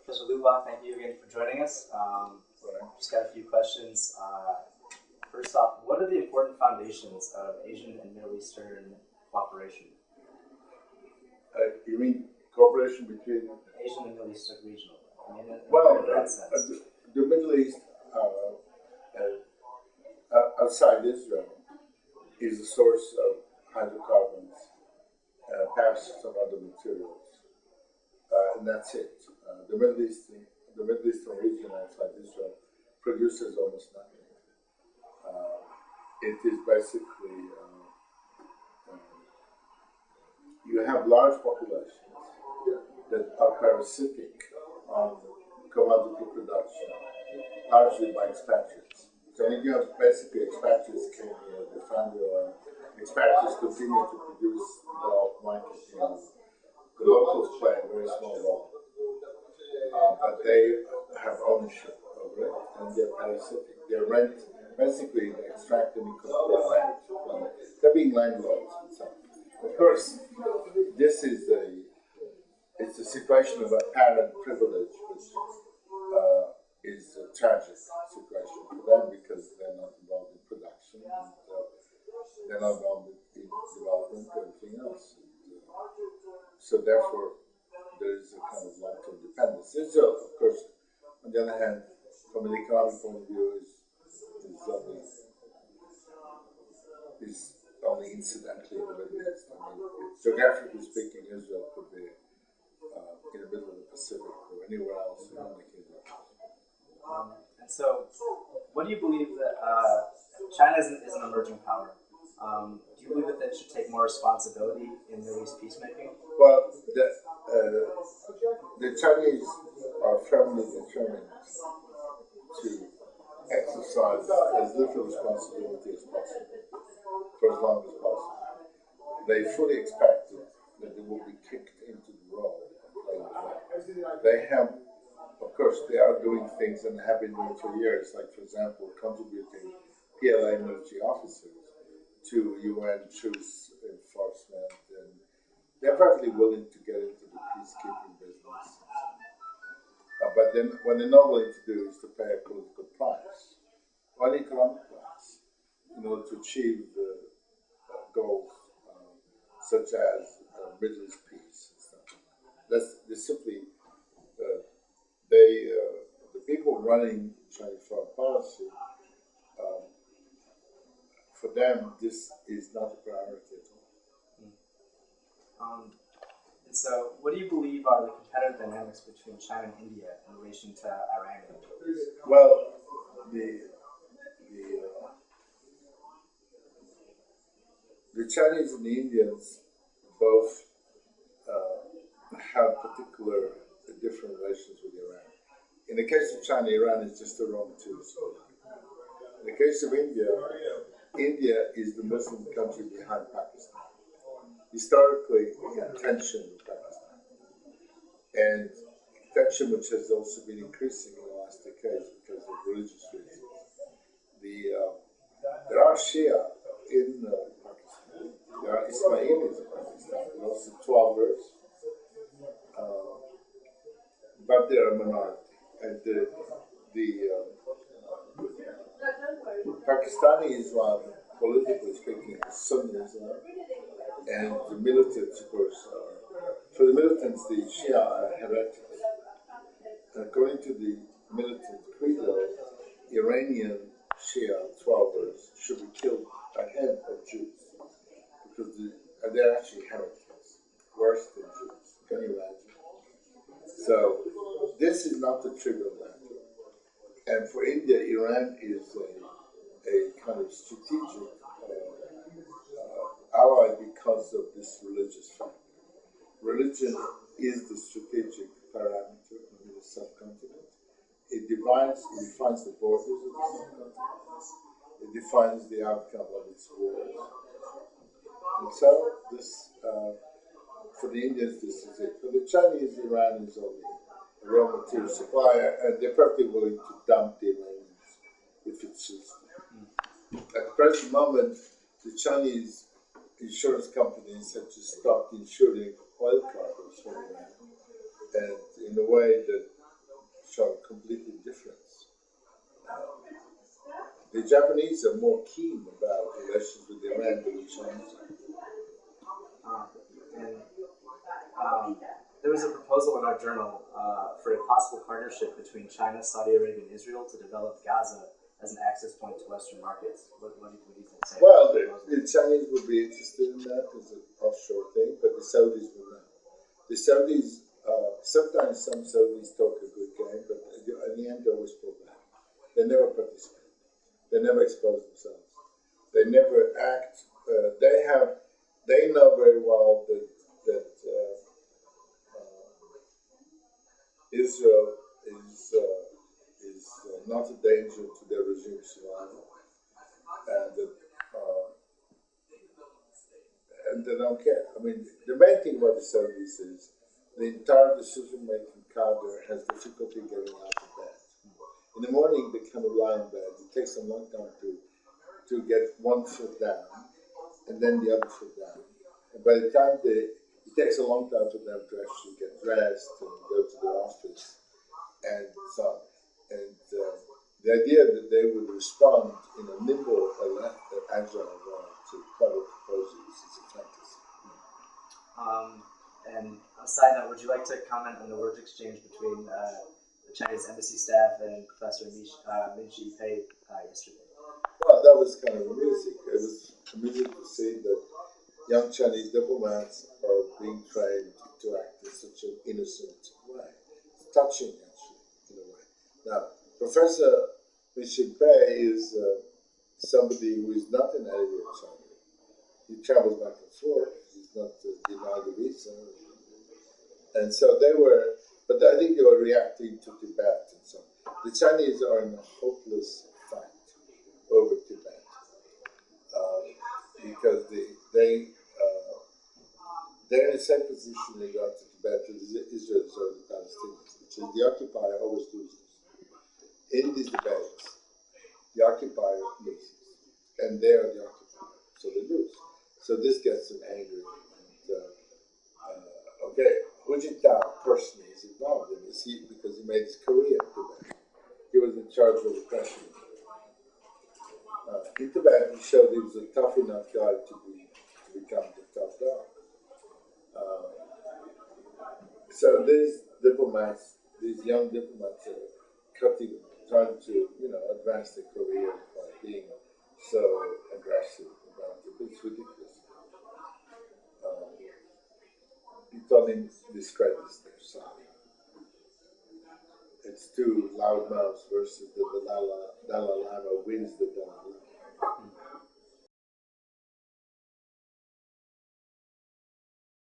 Professor Lutwakk, thank you again for joining us. Just got a few questions. First off, what are the important foundations of Asian and Middle Eastern cooperation? You mean cooperation between Asian and Middle Eastern regional? I mean, in that sense. The Middle East, outside Israel, is a source of hydrocarbons, perhaps some other materials, and that's it. The Middle Eastern region outside Israel produces almost nothing. It is basically you have large populations that are parasitic on commodity production, largely by expatriates. So when you have basically expatriates came here, they found their own. Expatriates continue to produce, develop marketing. The locals play a very small role, but they have ownership over it, and they're parasitic. They're basically they extract and rent from. They're being landlords and so on. Of course, this is it's a situation of apparent privilege, which is a tragic situation for them because they're not involved in production, and they're not involved in development or anything else. So therefore, there is a kind of long-term dependence. Israel, of course, on the other hand, from an economic point of view, is only incidentally in the Middle East. I mean, geographically speaking, Israel could be in the middle of the Pacific or anywhere else in the kingdom. And so, what do you believe that China is an emerging power? Do you believe that they should take more responsibility in Middle East peacemaking? Well, the Chinese are firmly determined to exercise as little responsibility as possible for as long as possible. They fully expected that they will be kicked into the role of playing the role. They have, of course, they are doing things and have been doing for years, like, for example, contributing PLA military officers to UN truce enforcement, and they're perfectly willing to get into the peacekeeping business. But then what they're not willing to do is to pay a political price, or an economic price, in order to achieve the goals such as Middle East peace and stuff. They simply, the people running Chinese foreign policy, for them, this is not a priority at all. And so, what do you believe are the competitive dynamics between China and India in relation to Iran and the Middle East? Well, the Chinese and the Indians both have particular different relations with Iran. In the case of China, Iran is just a raw material source. In the case of India, India is the Muslim country behind Pakistan. Historically, in tension with Pakistan, and tension which has also been increasing in the last decades because of religious reasons. There are Shia in Pakistan. There are Ismailis in Pakistan. There are also 12ers, but they're a minority. And the Pakistani Islam, politically speaking, is Sunni Islam, and the militants, of course, for the militants, the Shia are heretics. And according to the militant credo, Iranian Shia 12ers should be killed ahead of Jews, because they're actually heretics, worse than Jews. Can you imagine? So this is not a trivial matter. And for India, Iran is a kind of strategic ally because of this religious factor. Religion is the strategic parameter of the subcontinent. It defines the borders of the subcontinent. It defines the outcome of its wars. And so this, for the Indians, this is it. For the Chinese, Iran is only a raw material supplier, and they're perfectly willing to dump the Iranians if it suits them. At the present moment, the Chinese insurance companies have just stopped insuring oil cargoes from Iran, and in a way that shown completely different. The Japanese are more keen about relations with Iran than the Chinese are. And there was a proposal in our journal for a possible partnership between China, Saudi Arabia, and Israel to develop Gaza as an access point to Western markets. What do you think? Well, the Chinese would be interested in that as an offshore thing, but the Saudis would not. The Saudis, sometimes some Saudis talk a good game, but in the end they always pull back. They never participate. They never expose themselves. They never act. They know very well that Israel is not a danger to their regime's survival, and they don't care. I mean, the main thing about the Saudis is the entire decision-making cadre has difficulty getting out of bed. In the morning, they kind of lie in bed. It takes them a long time to get one foot down and then the other foot down. And by the time it takes a long time for them to actually get dressed and go to their office and so on. And the idea that they would respond in a nimble, agile way to clever proposals is a fantasy. And on a side note, would you like to comment on the words exchange between the Chinese embassy staff and Professor Min-Chi Pei yesterday? Well, that was kind of amusing. It was amusing to see that young Chinese diplomats are being trained to act in such an innocent way. It's touching, actually, in a way. Now, Professor Min-Chi Pei is somebody who is not an enemy of China. He travels back and forth. He's not denied a visa. And so but I think they were reacting to Tibet and so on. The Chinese are in a hopeless fight over Tibet because they're in the same position they got to Tibet as Israel or the Palestinians, which is the occupier always loses. In these debates, the occupier loses, and they are the occupier, so they lose. So this gets them angry. Hu Jintao personally is involved in this because he made his career in Tibet. He was in charge of repression. In Tibet, he showed he was a tough enough guy to become the tough dog. So these young diplomats are trying to, advance their career by being so aggressive about it. It's ridiculous. It only discredits their side. It's two loudmouths versus the Dalai Lama wins the